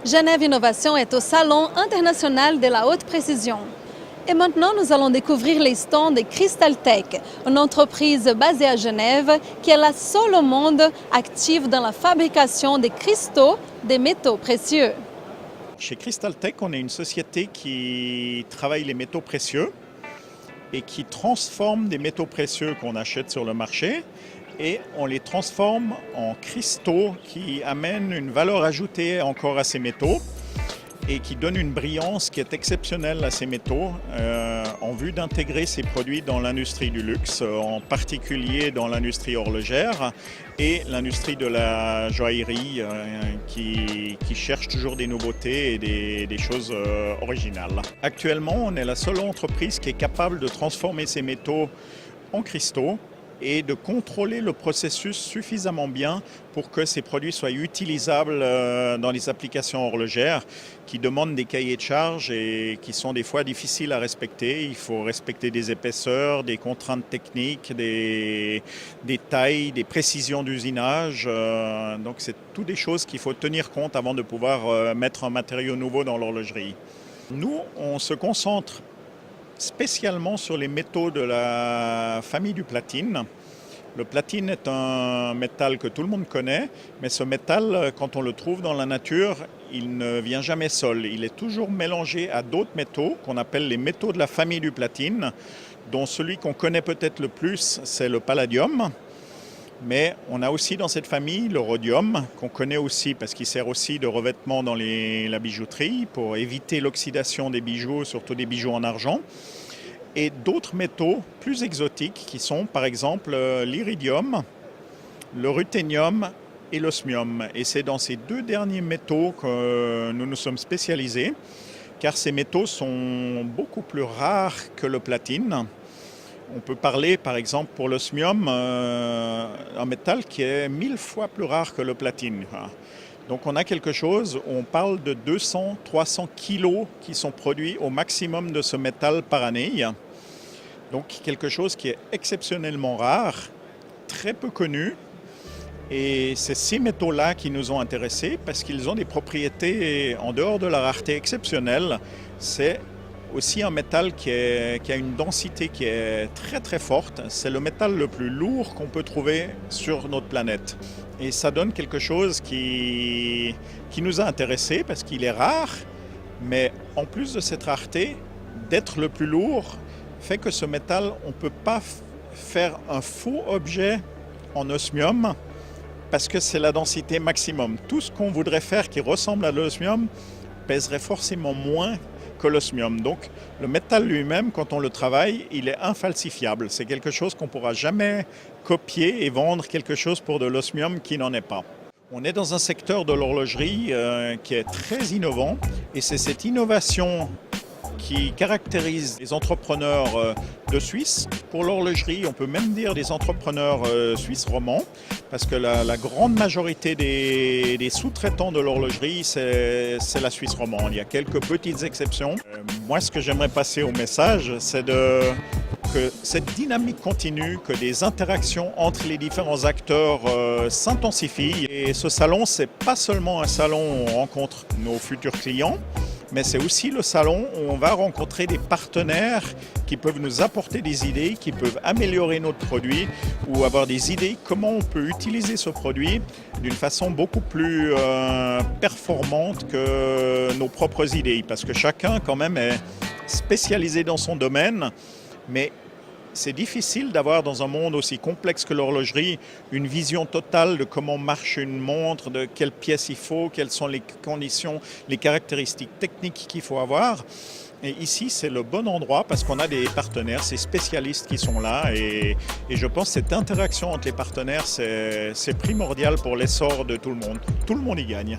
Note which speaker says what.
Speaker 1: Genève Innovation est au Salon international de la haute précision. Et maintenant, nous allons découvrir les stands de Crystaltech, une entreprise basée à Genève qui est la seule au monde active dans la fabrication des cristaux des métaux précieux.
Speaker 2: Chez Crystaltech, on est une société qui travaille les métaux précieux et qui transforme des métaux précieux qu'on achète sur le marché et on les transforme en cristaux qui amènent une valeur ajoutée encore à ces métaux et qui donnent une brillance qui est exceptionnelle à ces métaux en vue d'intégrer ces produits dans l'industrie du luxe, en particulier dans l'industrie horlogère et l'industrie de la joaillerie qui cherche toujours des nouveautés et des choses originales. Actuellement, on est la seule entreprise qui est capable de transformer ces métaux en cristaux et de contrôler le processus suffisamment bien pour que ces produits soient utilisables dans les applications horlogères qui demandent des cahiers de charges et qui sont des fois difficiles à respecter. Il faut respecter des épaisseurs, des contraintes techniques, des tailles, des précisions d'usinage. Donc c'est toutes des choses qu'il faut tenir compte avant de pouvoir mettre un matériau nouveau dans l'horlogerie. Nous, on se concentre spécialement sur les métaux de la famille du platine. Le platine est un métal que tout le monde connaît, mais ce métal, quand on le trouve dans la nature, il ne vient jamais seul. Il est toujours mélangé à d'autres métaux qu'on appelle les métaux de la famille du platine, dont celui qu'on connaît peut-être le plus, c'est le palladium. Mais on a aussi dans cette famille le rhodium, qu'on connaît aussi parce qu'il sert aussi de revêtement dans la bijouterie pour éviter l'oxydation des bijoux, surtout des bijoux en argent. Et d'autres métaux plus exotiques qui sont par exemple l'iridium, le ruthénium et l'osmium. Et c'est dans ces deux derniers métaux que nous nous sommes spécialisés, car ces métaux sont beaucoup plus rares que le platine. On peut parler, par exemple, pour l'osmium, un métal qui est 1000 fois plus rare que le platine. Donc on a quelque chose, on parle de 200-300 kilos qui sont produits au maximum de ce métal par année. Donc quelque chose qui est exceptionnellement rare, très peu connu. Et c'est ces métaux-là qui nous ont intéressés parce qu'ils ont des propriétés, en dehors de la rareté exceptionnelle, c'est aussi un métal qui a une densité qui est très très forte. C'est le métal le plus lourd qu'on peut trouver sur notre planète. Et ça donne quelque chose qui nous a intéressés parce qu'il est rare, mais en plus de cette rareté, d'être le plus lourd, fait que ce métal, on ne peut pas faire un faux objet en osmium parce que c'est la densité maximum. Tout ce qu'on voudrait faire qui ressemble à l'osmium pèserait forcément moins que l'osmium. Donc le métal lui-même, quand on le travaille, il est infalsifiable. C'est quelque chose qu'on ne pourra jamais copier et vendre quelque chose pour de l'osmium qui n'en est pas. On est dans un secteur de l'horlogerie qui est très innovant et c'est cette innovation qui caractérise les entrepreneurs de Suisse. Pour l'horlogerie, on peut même dire des entrepreneurs suisses romands, parce que la grande majorité des sous-traitants de l'horlogerie, c'est la Suisse romande. Il y a quelques petites exceptions. Moi, ce que j'aimerais passer au message, c'est que cette dynamique continue, que des interactions entre les différents acteurs s'intensifient. Et ce salon, c'est pas seulement un salon où on rencontre nos futurs clients, mais c'est aussi le salon où on va rencontrer des partenaires qui peuvent nous apporter des idées, qui peuvent améliorer notre produit ou avoir des idées comment on peut utiliser ce produit d'une façon beaucoup plus performante que nos propres idées. Parce que chacun quand même est spécialisé dans son domaine, mais c'est difficile d'avoir dans un monde aussi complexe que l'horlogerie une vision totale de comment marche une montre, de quelles pièces il faut, quelles sont les conditions, les caractéristiques techniques qu'il faut avoir. Et ici, c'est le bon endroit parce qu'on a des partenaires, ces spécialistes qui sont là. Et je pense que cette interaction entre les partenaires, c'est primordial pour l'essor de tout le monde. Tout le monde y gagne.